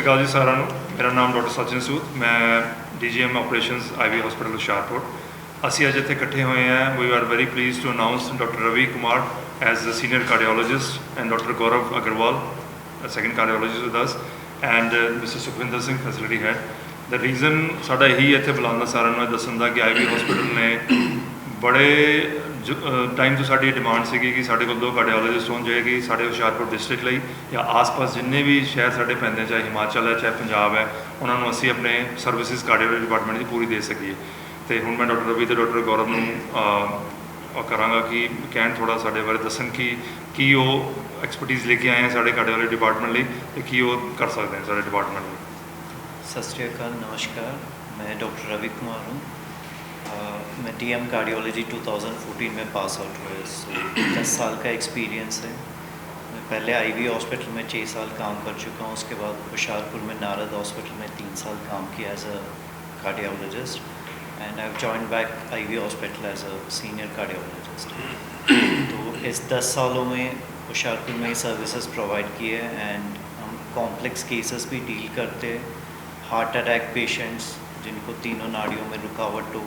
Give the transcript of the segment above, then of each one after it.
ਅਕਾਲ ਜੀ ਸਾਰਿਆਂ ਨੂੰ। ਮੇਰਾ ਨਾਮ ਡਾਕਟਰ ਸਚਿਨ ਸੂਦ, ਮੈਂ DGM operations IV hospital Hoshiarpur. ਅਸੀਂ ਅੱਜ ਇੱਥੇ ਇਕੱਠੇ ਹੋਏ ਹਾਂ। We are very pleased to announce doctor Ravi Kumar as the senior cardiologist and doctor Gaurav Agarwal second cardiologist with us and mister Sukhwinder Singh facility head. The reason ਸਾਡਾ ਇਹੀ ਇੱਥੇ ਬੁਲਾਉਣ ਦਾ ਸਾਰਿਆਂ ਨੂੰ ਦੱਸਣ ਦਾ ਕਿ IV ਹਸਪੀਟਲ ਨੇ ਬੜੇ टाइम तो साड़ी डिमांड सी कि साढ़े को 2 कार्डियोलॉजिस्ट होने चाहिए कि साढ़े हुशियारपुर डिस्ट्रिक्ट ਲਈ या आस पास जिन्ने भी शहर साढ़े पैंदे चाहे हिमाचल है चाहे पंजाब है उन्होंने असी अपने सर्विसिज कार्डियोलॉजी डिपार्टमेंट की पूरी दे सकीए। तो हुण मैं डॉक्टर रवि तो डॉक्टर गौरव ਨੂੰ ਕਰਾਂਗਾ ਕਿ ਕਹਿਣ ਥੋੜ੍ਹਾ ਸਾਡੇ ਬਾਰੇ ਦੱਸਣ ਕਿ ਕੀ ਉਹ ਐਕਸਪਰਟੀਜ਼ ਲੈ ਕੇ ਆਏ हैं ਸਾਡੇ कार्डियोलॉजी डिपार्टमेंट ਲਈ ਤੇ ਕੀ ਉਹ ਕਰ ਸਕਦੇ हैं ਸਾਡੇ डिपार्टमेंट ਲਈ। सत श्री अकाल, नमस्कार। मैं डॉक्टर रवि कुमार हूँ। मैं DM कार्डियोलॉजी 2014 में पास आउट हुआ, सो 10 साल का एक्सपीरियंस है। मैं पहले IV हॉस्पिटल में 6 साल काम कर चुका हूँ। उसके बाद हुशियारपुर में नारद हॉस्पिटल में 3 साल काम किया as a cardiologist and I have joined back IV hospital as a senior cardiologist. तो इस 10 सालों में हुशियारपुर में सर्विसेज प्रोवाइड किए एंड हम कॉम्प्लेक्स केसेस भी डील करते। हार्ट अटैक पेशेंट्स जिनको तीनों नाड़ियों में रुकावट हो,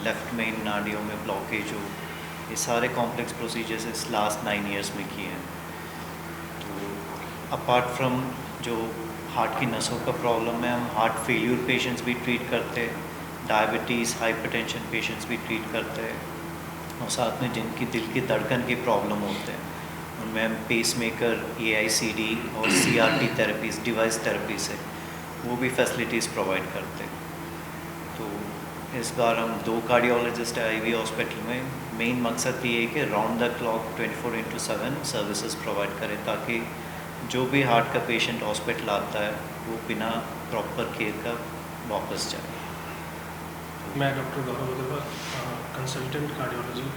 लेफ़्ट मेन नाड़ियों में ब्लॉकेज हो, ये सारे कॉम्प्लेक्स प्रोसीजर्स इस लास्ट 9 इयर्स में किए हैं। तो अपार्ट फ्रॉम जो हार्ट की नसों का प्रॉब्लम है, हम हार्ट फेल्यूर पेशेंट्स भी ट्रीट करते हैं, डायबिटीज़ हाइपरटेंशन पेशेंट्स भी ट्रीट करते हैं, और साथ में जिनकी दिल की धड़कन की प्रॉब्लम होते हैं उनमें हम पेसमेकर, AICD और CRT थेरेपीज़, डिवाइस थेरेपी से वो भी फैसिलिटीज़ प्रोवाइड करते हैं। तो इस बार हम 2 कार्डियोलॉजिस्ट है IV हॉस्पिटल में। मेन मकसद ये है कि round the clock 24/7 services provide करें ताकि जो भी हार्ट का पेशेंट हॉस्पिटल आता है वो बिना प्रॉपर केयर का वापस जाए। मैं doctor Gaurav Agarwal, consultant cardiology,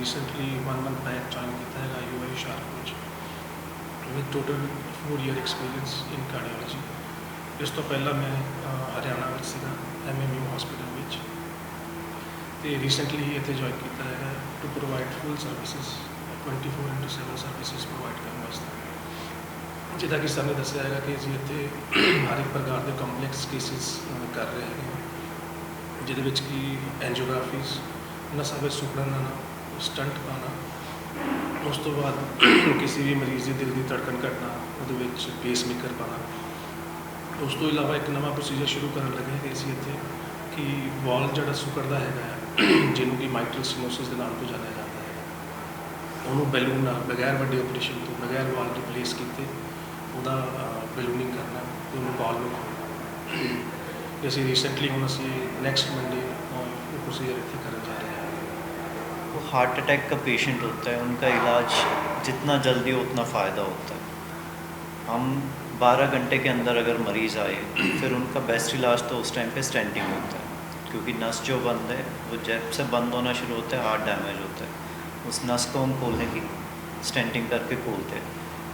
recently 1 month back join किया है IUI Hoshiarpur with total 4 year experience in cardiology. इस तो पहला मैं हरियाणा में सीगा MMU हॉस्पिटल में, तो रिसेंटली इतने ज्वाइन किया है to provide full services 24/7 services provide करने वास्ते। जिदा कि सर ने दसिया है कि जी इतने हर एक प्रकार के कॉम्पलैक्स केसिस कर रहे हैं जिहदे विच कि एंजियोग्राफीज, नसां विच सुकड़न आना, स्टंट पाना, उस तो बाद किसी भी मरीज़ की दिल की धड़कन घटना, उहदे विच पेसमेकर पाना। उस तो इलावा एक नवा प्रोसीजर शुरू करन लगे कि असीं इत्थे कि वाल जिहड़ा सुकड़दा हैगा जिन्हों की माइट्रल स्टेनोसिस के नाम तो जाना जाता है, उन्होंने बैलून नाल बगैर वड्डे ऑपरेशन तो बगैर वाल रिप्लेस किए ਉਹਦਾ बैलूनिंग करना, तो उन्होंने वाल में खोलना। असीं रिसेंटली हुण असीं नैक्सट मंडे वो प्रोसीजर इत्थे करन जा रहे हैं। वो हार्ट अटैक का पेशेंट होता है, उनका इलाज जितना जल्दी हो उतना फ़ायदा होता है। हम 12 घंटे के अंदर अगर मरीज़ आए फिर उनका बेस्ट इलाज तो उस टाइम पे स्टेंटिंग होता है, क्योंकि नस जो बंद है वो जब से बंद होना शुरू होता है हार्ट डैमेज होता है। उस नस को हम खोलने की स्टेंटिंग करके खोलते हैं।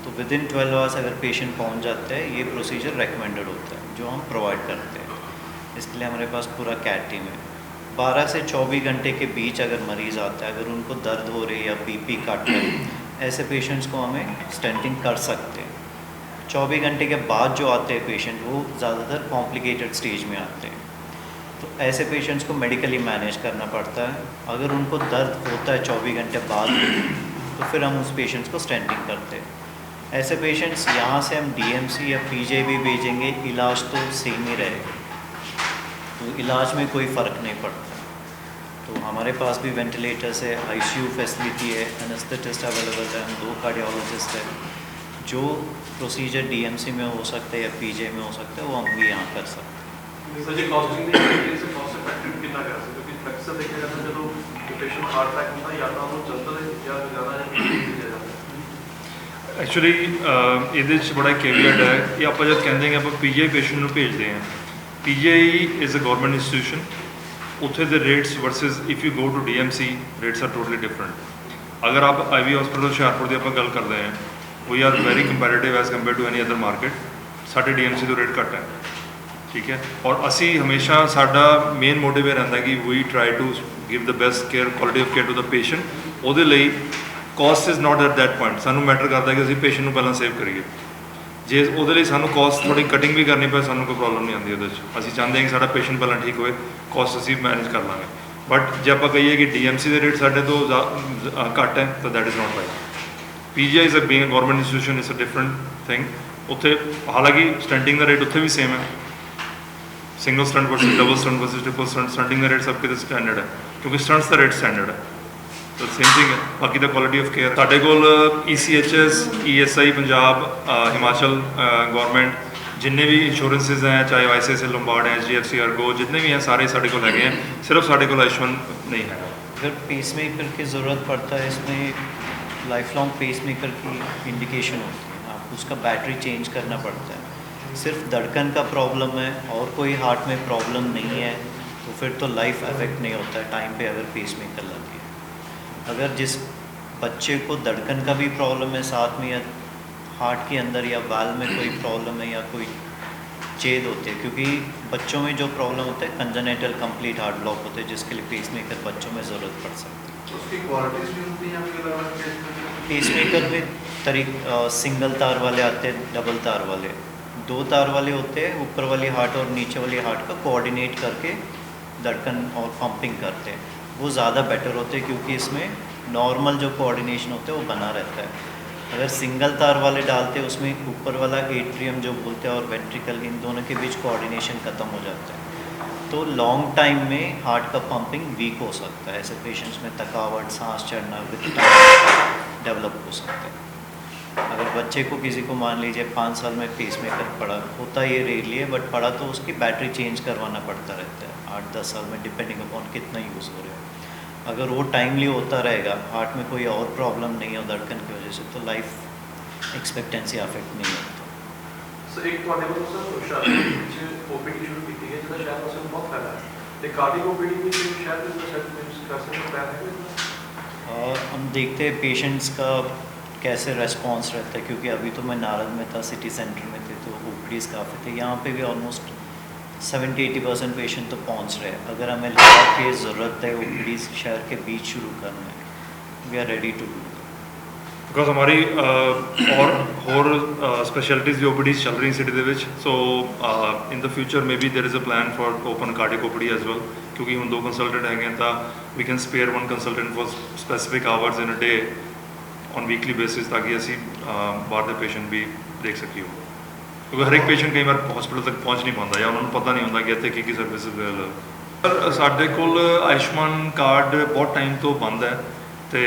तो विदिन 12 आवर्स अगर पेशेंट पहुंच जाता है ये प्रोसीजर रेकमेंडेड होता है जो हम प्रोवाइड करते हैं। इसके लिए हमारे पास पूरा कैट टीम है। 12 से 24 घंटे के बीच अगर मरीज़ आता है, अगर उनको दर्द हो रही है या BP कट है, ऐसे पेशेंट्स को हमें स्टेंटिंग कर सकते हैं। 24 घंटे के बाद जो आते हैं पेशेंट वो ज़्यादातर कॉम्प्लिकेटेड स्टेज में आते हैं, तो ऐसे पेशेंट्स को मेडिकली मैनेज करना पड़ता है। अगर उनको दर्द होता है 24 घंटे बाद तो फिर हम उस पेशेंट्स को स्टेंटिंग करते हैं। ऐसे पेशेंट्स यहाँ से हम DMC या PJ भी भेजेंगे, इलाज तो सेम ही रहेगा, तो इलाज में कोई फ़र्क नहीं पड़ता। तो हमारे पास भी वेंटिलेटर्स है, ICU फैसिलिटी है, एनेस्थेटिस्ट अवेलेबल है, हम 2 कार्डियोलॉजिस्ट हैं। जो प्रोसीजर DMC में हो सकता है या PJ में हो सकता है वो हम भी यहाँ कर सकते हैं। सर जी कॉस्टिंग नहीं से कॉस्ट इफेक्टिव कितना कर सकते हो कि अक्सर देखा जाता है जो पेशेंट हार्ट अटैक होता है या तो वो चलता है या ज़्यादा जाता है। ਐਕਚੁਅਲੀ ਇਹਦੇ 'ਚ ਬੜਾ ਕੇਵੀਅਟ ਹੈ ਕਿ ਆਪਾਂ ਜਦ ਕਹਿੰਦੇ ਕਿ ਆਪਾਂ PGI ਪੇਸ਼ੈਂਟ ਨੂੰ ਭੇਜਦੇ ਹਾਂ, PGI is a government institution, ਉੱਥੇ ਦੇ rates versus if you go to DMC rates are totally different. ਅਗਰ ਆਪ IV ਹਸਪੀਟਲ ਹੁਸ਼ਿਆਰਪੁਰ ਦੀ ਆਪਾਂ ਗੱਲ ਕਰਦੇ ਹਾਂ, we are very comparative as compare to any other market. ਸਾਡੇ DMC ਤੋਂ ਰੇਟ ਘੱਟ ਹੈ, ਠੀਕ ਹੈ। ਔਰ ਅਸੀਂ ਹਮੇਸ਼ਾ ਸਾਡਾ ਮੇਨ ਮੋਟਿਵ ਇਹ ਰਹਿੰਦਾ ਕਿ we try to give the best care, quality of care to the patient. ਉਹਦੇ ਲਈ cost is not at that point, सानू मैटर करता है कि असीं पेशेंट को पहला सेव करिए। ਜੇ ਉਹਦੇ ਲਈ ਸਾਨੂੰ ਕੋਸਟ ਥੋੜ੍ਹੀ ਕਟਿੰਗ ਵੀ ਕਰਨੀ ਪਏ ਸਾਨੂੰ ਕੋਈ ਪ੍ਰੋਬਲਮ ਨਹੀਂ ਆਉਂਦੀ ਉਹਦੇ 'ਚ। ਅਸੀਂ ਚਾਹੁੰਦੇ ਹਾਂ ਕਿ ਸਾਡਾ ਪੇਸ਼ੈਂਟ ਪਹਿਲਾਂ ਠੀਕ ਹੋਏ, ਕੋਸਟ ਅਸੀਂ ਮੈਨੇਜ ਕਰ ਲਾਂਗੇ। ਬਟ ਜੇ ਆਪਾਂ ਕਹੀਏ ਕਿ DMC ਦੇ ਰੇਟ ਸਾਡੇ ਤੋਂ ਘੱਟ ਹੈ ਤਾਂ that is not right. PGI is being a government institution is a different thing. ਉੱਥੇ ਹਾਲਾਂਕਿ ਸਟੰਟਿੰਗ ਦਾ ਰੇਟ ਉੱਥੇ ਵੀ ਸੇਮ ਹੈ, single stent versus double stent versus triple stent, stunting ਦਾ ਰੇਟ ਸਭ ਕਿਤੇ ਸਟੈਂਡਰਡ ਹੈ ਕਿਉਂਕਿ ਸਟੰਟਸ ਦਾ ਰੇਟ ਸਟੈਂਡਰਡ ਹੈ। ਤਾਂ ਸੇਮ ਥਿੰਗ ਹੈ। ਬਾਕੀ ਦਾ ਕੁਆਲਿਟੀ ਆਫ ਕੇਅਰ ਸਾਡੇ ਕੋਲ ECHS, ESI Punjab, Himachal government ਜਿੰਨੇ ਵੀ ਇੰਸ਼ੋਰੈਂਸਿਸ ਹੈ, ਚਾਹੇ ICICI ਲੋਂਬਾਰਡ ਹੈ, HDFC अर्गो, जितने भी हैं सारे साढ़े को हैगे हैं। सिर्फ साढ़े को आयुष्मान नहीं है। अगर पेसमेकर की ज़रूरत पड़ता है, इसमें लाइफ लॉन्ग पेसमेकर की इंडिकेशन होती है, आपको उसका बैटरी चेंज करना पड़ता है। सिर्फ धड़कन का प्रॉब्लम है और कोई हार्ट में प्रॉब्लम नहीं है तो फिर तो लाइफ अफेक्ट नहीं होता है टाइम पे अगर पेसमेकर लगे। अगर जिस बच्चे को धड़कन का भी प्रॉब्लम है साथ में, या हार्ट के अंदर या वाल्व में कोई प्रॉब्लम है या कोई छेद होते हैं, क्योंकि बच्चों में जो प्रॉब्लम होता है कंजेनिटल कंप्लीट हार्ट ब्लॉक होते हैं जिसके लिए पेसमेकर बच्चों में ज़रूरत पड़ सकती है। तो उसकी क्वालिटीज भी होती हैं आपके अलग पेसमेकर में सिंगल तार वाले आते हैं, डबल तार वाले, 2 तार वाले होते हैं। ऊपर वाली हार्ट और नीचे वाली हार्ट का कोऑर्डिनेट करके धड़कन और पंपिंग करते हैं, वो ज़्यादा बेटर होते हैं क्योंकि इसमें नॉर्मल जो कोऑर्डिनेशन होता है वो बना रहता है। अगर सिंगल तार वाले डालते हैं उसमें ऊपर वाला एट्रियम जो बोलते हैं और वेंट्रिकल, इन दोनों के बीच कोऑर्डिनेशन ख़त्म हो जाता है, तो लॉन्ग टाइम में हार्ट का पंपिंग वीक हो सकता है। ऐसे पेशेंट्स में थकावट, सांस चढ़ना विद टाइम डेवलप हो सकता है। अगर बच्चे को किसी को मान लीजिए 5 साल में पेसमेकर पड़ा, होता ये रेयरली है बट पड़ा तो उसकी बैटरी चेंज करवाना पड़ता रहता है 8-10 साल में, डिपेंडिंग अपॉन कितना यूज़ हो रहा है। अगर वो टाइमली होता रहेगा, हार्ट में कोई और प्रॉब्लम नहीं हो धड़कन की वजह से, तो लाइफ एक्सपेक्टेंसी अफेक्ट नहीं होता। सर एक ਤੁਹਾਡੇ ਕੋਲ ਸਰ ਸ਼ਾਇਦ OPD ਸ਼ੁਰੂ ਕੀਤੀ ਹੈ ਜਿਹਦਾ ਸ਼ਾਇਦ ਅਸਰ ਬਹੁਤ ਫਾਇਦਾ ਹੈ ਤੇ ਕਾਰਡਿਕ OPD ਵੀ ਸ਼ਾਇਦ ਇਸ ਦਾ ਸ਼ਾਇਦ ਕਰ सकते हैं। हम देखते हैं पेशेंट्स का कैसे रेस्पॉन्स रहता है, क्योंकि अभी तो मैं नारद में था, सिटी सेंटर में थे, तो OPDs काफ़ी थे। यहाँ पे भी ऑलमोस्ट 70-80% पेशेंट तो पहुँच रहे हैं। अगर हमें लगा कि ज़रूरत है OPDs शहर के बीच शुरू करना है, we are ready to do. Because ਹਮਾਰੀ ਹੋਰ ਸਪੈਸ਼ਲਿਟੀਜ਼ ਦੀ OPDs ਚੱਲ ਰਹੀ ਸਿਟੀ ਦੇ ਵਿੱਚ। So in the future maybe there is a plan for open cardiac OPD as well, ਕਿਉਂਕਿ ਹੁਣ 2 ਕੰਸਲਟੈਂਟ ਹੈਗੇ ਤਾਂ we can spare 1 consultant for specific hours in a day on weekly basis, ਤਾਂ ਕਿ ਅਸੀਂ ਬਾਹਰ ਦੇ ਪੇਸ਼ੈਂਟ ਵੀ ਦੇਖ ਸਕੀਏ। ਕਿਉਂਕਿ ਹਰ ਇੱਕ ਪੇਸ਼ੈਂਟ ਕਈ ਵਾਰ ਹਸਪੀਟਲ ਤੱਕ ਪਹੁੰਚ ਨਹੀਂ ਪਾਉਂਦਾ ਜਾਂ ਉਹਨਾਂ ਨੂੰ ਪਤਾ ਨਹੀਂ ਹੁੰਦਾ ਕਿ ਇੱਥੇ ਕੀ ਸਰਵਿਸਿਜ਼ ਅਵੇਲੇਬਲ ਹੈ। ਪਰ ਸਾਡੇ ਕੋਲ ਆਯੁਸ਼ਮਾਨ ਕਾਰਡ ਬਹੁਤ ਟਾਈਮ ਤੋਂ ਬੰਦ ਹੈ ਤੇ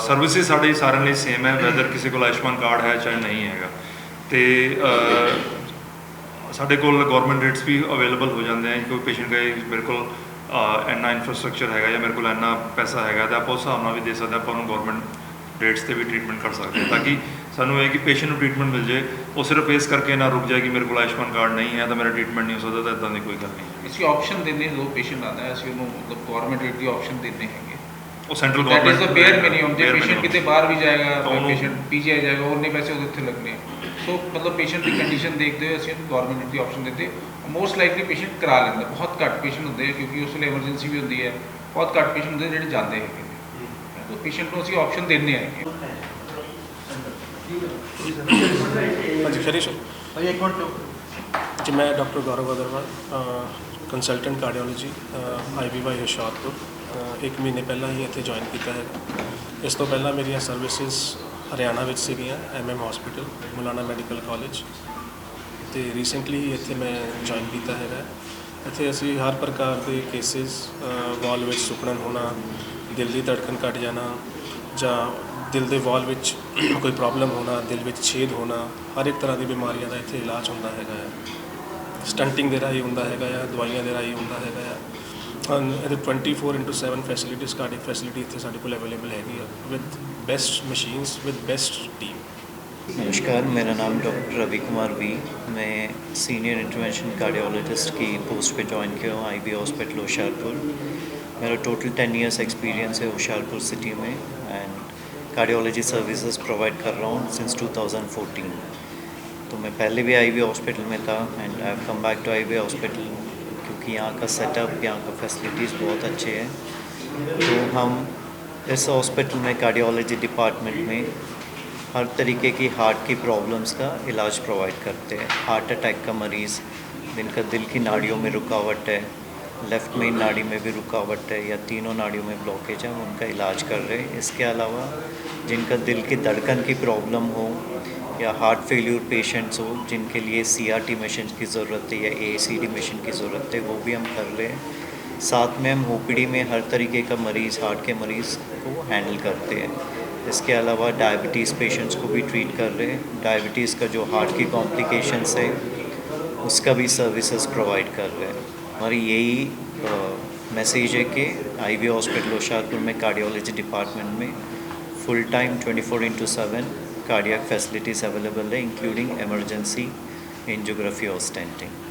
ਸਰਵਿਸਿਜ਼ ਸਾਡੇ ਸਾਰਿਆਂ ਲਈ ਸੇਮ ਹੈ, ਵੈਦਰ ਕਿਸੇ ਕੋਲ ਆਯੁਸ਼ਮਾਨ ਕਾਰਡ ਹੈ ਚਾਹੇ ਨਹੀਂ ਹੈਗਾ। ਤੇ ਸਾਡੇ ਕੋਲ ਗਵਰਨਮੈਂਟ ਰੇਟਸ ਵੀ ਅਵੇਲੇਬਲ ਹੋ ਜਾਂਦੇ ਆ। ਕੋਈ ਪੇਸ਼ੈਂਟ ਕਹੇ ਮੇਰੇ ਕੋਲ ਇੰਨਾ ਇਨਫਰਾਸਟ੍ਰਕਚਰ ਹੈਗਾ ਜਾਂ ਮੇਰੇ ਕੋਲ ਇੰਨਾ ਪੈਸਾ ਹੈਗਾ ਤਾਂ ਆਪਾਂ ਉਸ ਹਿਸਾਬ ਨਾਲ ਵੀ ਦੇ ਸਕਦੇ, ਆਪਾਂ ਉਹਨੂੰ ਗਵਰਨਮੈਂਟ ਰੇਟਸ 'ਤੇ ਵੀ ਟ੍ਰੀਟਮੈਂਟ ਕਰ ਸਕਦੇ ਹਾਂ, ਤਾਂ ਕਿ ਸਾਨੂੰ ਇਹ ਕਿ ਪੇਸ਼ੈਂਟ ਨੂੰ ਟ੍ਰੀਟਮੈਂਟ ਮਿਲ ਜਾਏ। ਉਹ ਸਿਰਫ ਇਸ ਕਰਕੇ ਨਾ ਰੁਕ ਜਾਏ ਕਿ ਮੇਰੇ ਕੋਲ ਆਯੁਸ਼ਮਾਨ ਕਾਰਡ ਨਹੀਂ ਹੈ ਤਾਂ ਮੇਰਾ ਟ੍ਰੀਟਮੈਂਟ ਨਹੀਂ ਹੋ ਸਕਦਾ, ਤਾਂ ਇੱਦਾਂ ਦੀ ਕੋਈ ਗੱਲ ਨਹੀਂ। इसकी ऑप्शन देने जो पेशेंट आता है ਅਸੀਂ ਉਹਨੂੰ ਮਤਲਬ ਗਵਰਨਮੈਂਟ ਰੇਟ ਦੀ ਆਪਸ਼ਨ ਦਿੰਦੇ ਹੈਗੇ। ਉਹ central that is government the bare minimum. ਜੇ ਪੇਸ਼ੈਂਟ ਕਿਤੇ ਬਾਹਰ ਵੀ ਜਾਏਗਾ, ਉਹਨੂੰ- ਪੇਸ਼ੈਂਟ PGI ਜਾਏਗਾ, ਉਹਨੇ ਪੈਸੇ ਉਹਦੇ ਉੱਤੇ ਲੱਗਣੇ ਆ। ਸੋ ਮਤਲਬ ਪੇਸ਼ੈਂਟ ਦੀ ਕੰਡੀਸ਼ਨ ਦੇਖਦੇ ਹੋਏ ਅਸੀਂ ਉਹਨੂੰ ਗਵਰਨਮੈਂਟ ਰੇਟ ਦੀ ਆਪਸ਼ਨ ਦਿੰਦੇ। ਮੋਸਟ ਲਾਈਕਲੀ ਪੇਸ਼ੈਂਟ ਕਰਾ ਲੈਂਦਾ, ਬਹੁਤ ਘੱਟ ਪੇਸ਼ੈਂਟ ਹੁੰਦੇ ਕਿਉਂਕਿ ਉਸ ਵੇਲੇ ਐਮਰਜੈਂਸੀ ਵੀ ਹੁੰਦੀ ਹੈ, ਬਹੁਤ ਘੱਟ ਪੇਸ਼ੈਂਟ ਹੁੰਦੇ ਜਿਹੜੇ ਜਾਂਦੇ ਹੈਗੇ ਨੇ। ਤਾਂ ਪੇਸ਼ੈਂਟ ਨੂੰ ਅਸੀਂ ਆਪਸ਼ਨ ਦਿੰਦੇ ਹੈਗੇ। ਹਾਂਜੀ ਫਿਨਿਸ਼ भाई एक मिनट जी। मैं doctor Gaurav Agarwal, consultant cardiology IVY Hoshiarpur. 1 ਮਹੀਨੇ ਪਹਿਲਾਂ ਹੀ ਇੱਥੇ ਜੁਆਇਨ ਕੀਤਾ ਹੈ। ਇਸ ਤੋਂ ਪਹਿਲਾਂ ਮੇਰੀਆਂ ਸਰਵਿਸਿਜ਼ ਹਰਿਆਣਾ ਵਿੱਚ ਸੀਗੀਆਂ, MM ਹਸਪੀਟਲ, ਮੌਲਾਨਾ ਮੈਡੀਕਲ ਕਾਲਜ, ਅਤੇ ਰੀਸੈਂਟਲੀ ਹੀ ਇੱਥੇ ਮੈਂ ਜੁਆਇਨ ਕੀਤਾ ਹੈਗਾ। ਇੱਥੇ ਅਸੀਂ ਹਰ ਪ੍ਰਕਾਰ ਦੇ ਕੇਸਿਸ, ਵਾਲ ਵਿੱਚ ਸੁੱਕੜਨ ਹੋਣਾ, ਦਿਲ ਦੀ ਧੜਕਨ ਘੱਟ ਜਾਣਾ ਜਾਂ ਦਿਲ ਦੇ ਵਾਲ ਵਿੱਚ ਕੋਈ ਪ੍ਰੋਬਲਮ ਹੋਣਾ, ਦਿਲ ਵਿੱਚ ਛੇਦ ਹੋਣਾ, ਹਰ ਇੱਕ ਤਰ੍ਹਾਂ ਦੀ ਬਿਮਾਰੀਆਂ ਦਾ ਇੱਥੇ ਇਲਾਜ ਹੁੰਦਾ ਹੈਗਾ ਆ। ਸਟੰਟਿੰਗ ਦੇ ਰਾਹੀਂ ਹੁੰਦਾ ਹੈਗਾ ਆ, ਦਵਾਈਆਂ ਦੇ ਰਾਹੀਂ ਹੁੰਦਾ ਹੈਗਾ ਆ। ਇਹਦੇ 24/7 ਫੈਸਿਲਿਟੀਜ਼, ਕਾਰਡਿਕ ਫੈਸਿਲਿਟੀ ਇੱਥੇ ਸਾਡੇ ਕੋਲ ਅਵੇਲੇਬਲ ਹੈਗੀ ਆ, with best machines, with best team. नमस्कार, मेरा नाम डॉक्टर रवि कुमार वी। मैं सीनियर इंटरवेंशन कार्डियोलॉजिस्ट की पोस्ट पे ज्वाइन किया हूँ IB हॉस्पिटल होशियारपुर। मेरा टोटल 10 ईयर्स एक्सपीरियंस है होशियारपुर सिटी में एंड कार्डियोलॉजी सर्विसेज प्रोवाइड कर रहा हूँ सिंस 2014। तो मैं पहले भी IB हॉस्पिटल में था and I have come back to IB hospital क्योंकि यहाँ का सेटअप, यहाँ का फैसिलिटीज़ बहुत अच्छे हैं। तो हम इस हॉस्पिटल में कार्डियोलॉजी डिपार्टमेंट में हर तरीके की हार्ट की प्रॉब्लम्स का इलाज प्रोवाइड करते हैं। हार्ट अटैक का मरीज़ जिनका दिल की नाड़ियों में रुकावट है, लेफ़्ट मेन नाड़ी में भी रुकावट है या तीनों नाड़ियों में ब्लॉकेज है, हम उनका इलाज कर रहे हैं। इसके अलावा जिनका दिल की धड़कन की प्रॉब्लम हो या हार्ट फेल्यूर पेशेंट्स हो जिनके लिए CRT मशीन की ज़रूरत है या ACD मशीन की ज़रूरत है, वो भी हम कर रहे हैं। साथ में हम OPD में हर तरीके का मरीज़, हार्ट के मरीज़ को हैंडल करते हैं। इसके अलावा डायबिटीज़ पेशेंट्स को भी ट्रीट कर रहे हैं। डायबिटीज़ का जो हार्ट की कॉम्प्लिकेशंस है उसका भी सर्विसेज प्रोवाइड कर रहे हैं। हमारी यही मैसेज है कि IV हॉस्पिटल होशियारपुर में कार्डियोलॉजी डिपार्टमेंट में full time 24/7 cardiac facilities available है, इंक्लूडिंग एमरजेंसी, एंजियोग्राफी और स्टेंटिंग।